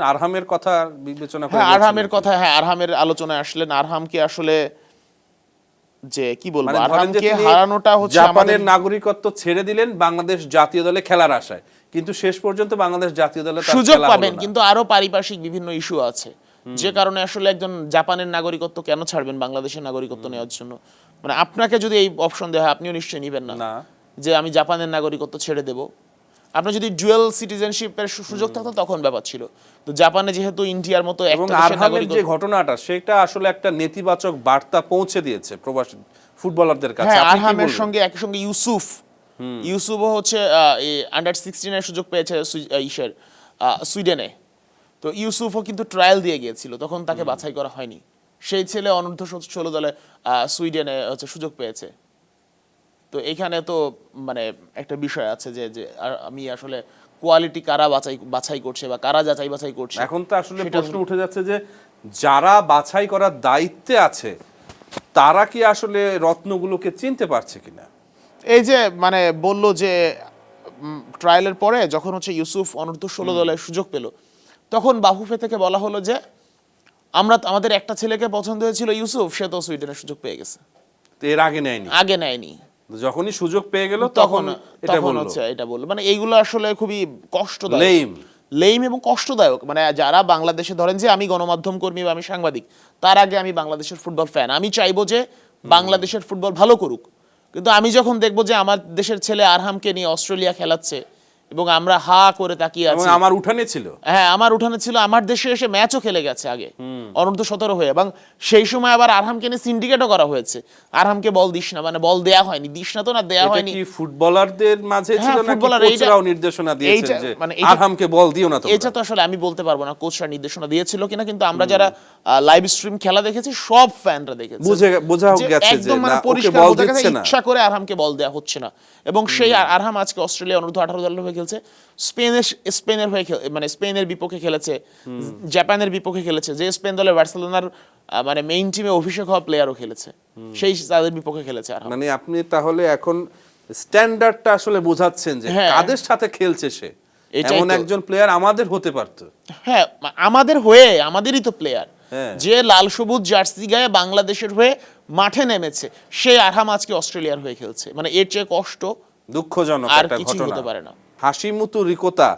আরহামের কথা বিবেচনা করে আরহামের কথা, আরহামের আলোচনায় আসলেন। আরহামকে আসলে যে কি বলবো, আরহামকে হারানোটা হচ্ছে জাপানের নাগরিকত্ব ছেড়ে দিলেন বাংলাদেশ জাতীয় দলে খেলার আশায়, কিন্তু শেষ পর্যন্ত বাংলাদেশ জাতীয় দলে তার সুযোগ খেলা পাবেন, হলো না। কিন্তু আরো পারিপার্শ্বিক বিভিন্ন ইস্যু আছে, যে কারণে আসলে একজন জাপানের নাগরিকত্ব কেন ছাড়বেন বাংলাদেশের নাগরিকত্ব নেওয়ার জন্য? মানে আপনাকে যদি এই অপশন দেওয়া হয়, আপনিও নিশ্চয়ই নিবেন না যে আমি জাপানের নাগরিকত্ব ছেড়ে দেব। আপনার যদি ডুয়াল সিটিজেনশিপের সুযোগ থাকতো তখন ব্যাপার ছিল, তো জাপানে যেহেতু ইন্ডিয়ার মতো একটা দেশের নাগরিকত্ব, যে ঘটনাটা সেটা আসলে একটা নেতিবাচক বার্তা পৌঁছে দিয়েছে প্রবাসী ফুটবলারদের কাছে। হ্যাঁ, আরহামের সঙ্গে একই সঙ্গে ইউসুফও হচ্ছে আন্ডার 16 এর সুযোগ পেয়েছে সুইডেনে। তো ইউসুফও কিন্তু ট্রায়াল দিয়ে গিয়েছিল, তখন তাকে বাছাই করা হয়নি। সেই ছেলে অনূর্ধ্ব 16 দলে সুইডেনে হচ্ছে সুযোগ পেয়েছে। তো এখানে তো মানে একটা বিষয় আছে যে যে আমি আসলে কোয়ালিটি কারা বাছাই করছে বা কারা যাচাই বাছাই করছে। এখন তো আসলে প্রশ্ন উঠে যাচ্ছে যে যারা বাছাই করার দায়িত্বে আছে তারা কি আসলে রত্নগুলোকে চিনতে পারছে কিনা। এই যে মানে বলল যে ট্রায়ালের পরে যখন হচ্ছে ইউসুফ অনূর্ধ্ব 16 দলের সুযোগ পেল, তখন বাফুফে থেকে বলা হলো যে আমাদের একটা ছেলেকে পছন্দ হয়েছিল ইউসুফ, সে তো সুইডেনের সুযোগ পেয়ে গেছে। তো এর আগে নেয়নি, যখনই সুযোগ পেয়ে গেল তখন এটা বললো। মানে এইগুলো আসলে খুবই কষ্টদায়ক, লেইম এবং কষ্টদায়ক। মানে যারা বাংলাদেশে ধরেন যে আমি গণমাধ্যম কর্মী বা আমি সাংবাদিক, তার আগে আমি বাংলাদেশের ফুটবল ফ্যান, আমি চাইবো যে বাংলাদেশের ফুটবল ভালো করুক। কিন্তু আমি যখন দেখবো যে আমার দেশের ছেলে আরহামকে নিয়ে অস্ট্রেলিয়া খেলাচ্ছে এবং আমরা হা করে তাকিয়ে আছি, আমার উঠানে ছিল, আমার উঠানে ছিল, আমার দেশে এসে ম্যাচও খেলে গেছে আগে অনূর্ধ্ব 17 হয়ে, এবং সেই সময় আবার আরহামকে নিয়ে সিন্ডিকেটও করা হয়েছে। আরহামকে বল দিস না, মানে বল দেয়া হয়নি, দিস না তো না দেয়া হয়নি। কি ফুটবলারদের মাঝে ছিল নাকি কোচরাও নির্দেশনা দিয়েছেন যে আরহামকে বল দিও না? এটা তো আসলে আমি বলতে পারবো না কোচরা নির্দেশনা দিয়েছিল কিনা, কিন্তু আমরা যারা লাইভ স্ট্রিম খেলা দেখেছি সব ফ্যানরা দেখেছে, বোঝা গেছে যে একদম মানে পরিষ্কার বোঝা গেছে ইচ্ছা করে আরহামকে বল দেয়া হচ্ছে না। এবং সেই আরহাম আজকে অস্ট্রেলিয়া অনূর্ধ্ব 18 দলের হয়ে খেলছে, স্পেনের হয়ে মানে স্পেনের বিপক্ষে খেলেছে, জাপানের বিপক্ষে খেলেছে, যে স্পেন দলের বার্সেলোনার মানে মেইন টিমে অভিষেক হওয়া প্লেয়ারও খেলেছে, সেই তাদের বিপক্ষে খেলেছে আরহাম। মানে আপনি তাহলে এখন স্ট্যান্ডার্ডটা আসলে বোঝাচ্ছেন যে কাদের সাথে খেলছে সে, এমন একজন প্লেয়ার আমাদের হতে পারতো। হ্যাঁ, আমাদের হয়ে, আমাদেরই তো প্লেয়ার, যে লাল সবুজ জার্সি গায়ে বাংলাদেশের হয়ে মাঠে নেমেছে, সেই আরহাম আজকে অস্ট্রেলিয়ার হয়ে খেলছে। মানে এর চেয়ে কষ্ট, দুঃখজনক একটা ঘটনা হতে পারে না। হাসিমুতু রিকোতা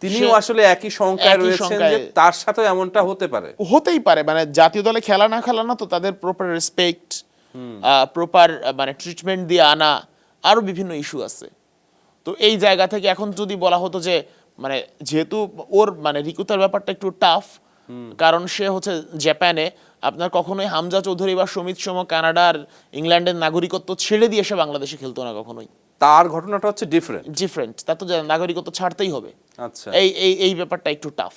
তিনিও আসলে একই সংখ্যায় রয়েছেন যে তার সাথে এমনটা হতেই পারে। মানে জাতীয় দলে খেলা না তো তাদের প্রপার রেসপেক্ট, প্রপার মানে ট্রিটমেন্ট দিয়ে আনা, আরো বিভিন্ন ইস্যু আছে। তো এই জায়গা থেকে এখন যদি বলা হতো যে মানে যেহেতু ওর মানে রিকুতার ব্যাপারটা একটু টাফ, কারণ সে হচ্ছে জাপানে, আপনার কখনোই হামজা চৌধুরী বা সমিত সম কানাডার ইংল্যান্ডের নাগরিকত্ব ছেড়ে দিয়ে এসে বাংলাদেশে খেলতো না কখনোই। তার ঘটনাটা হচ্ছে ডিফারেন্ট, তার তো নাগরিকত্ব ছাড়তেই হবে। আচ্ছা, এই ব্যাপারটা একটু টাফ।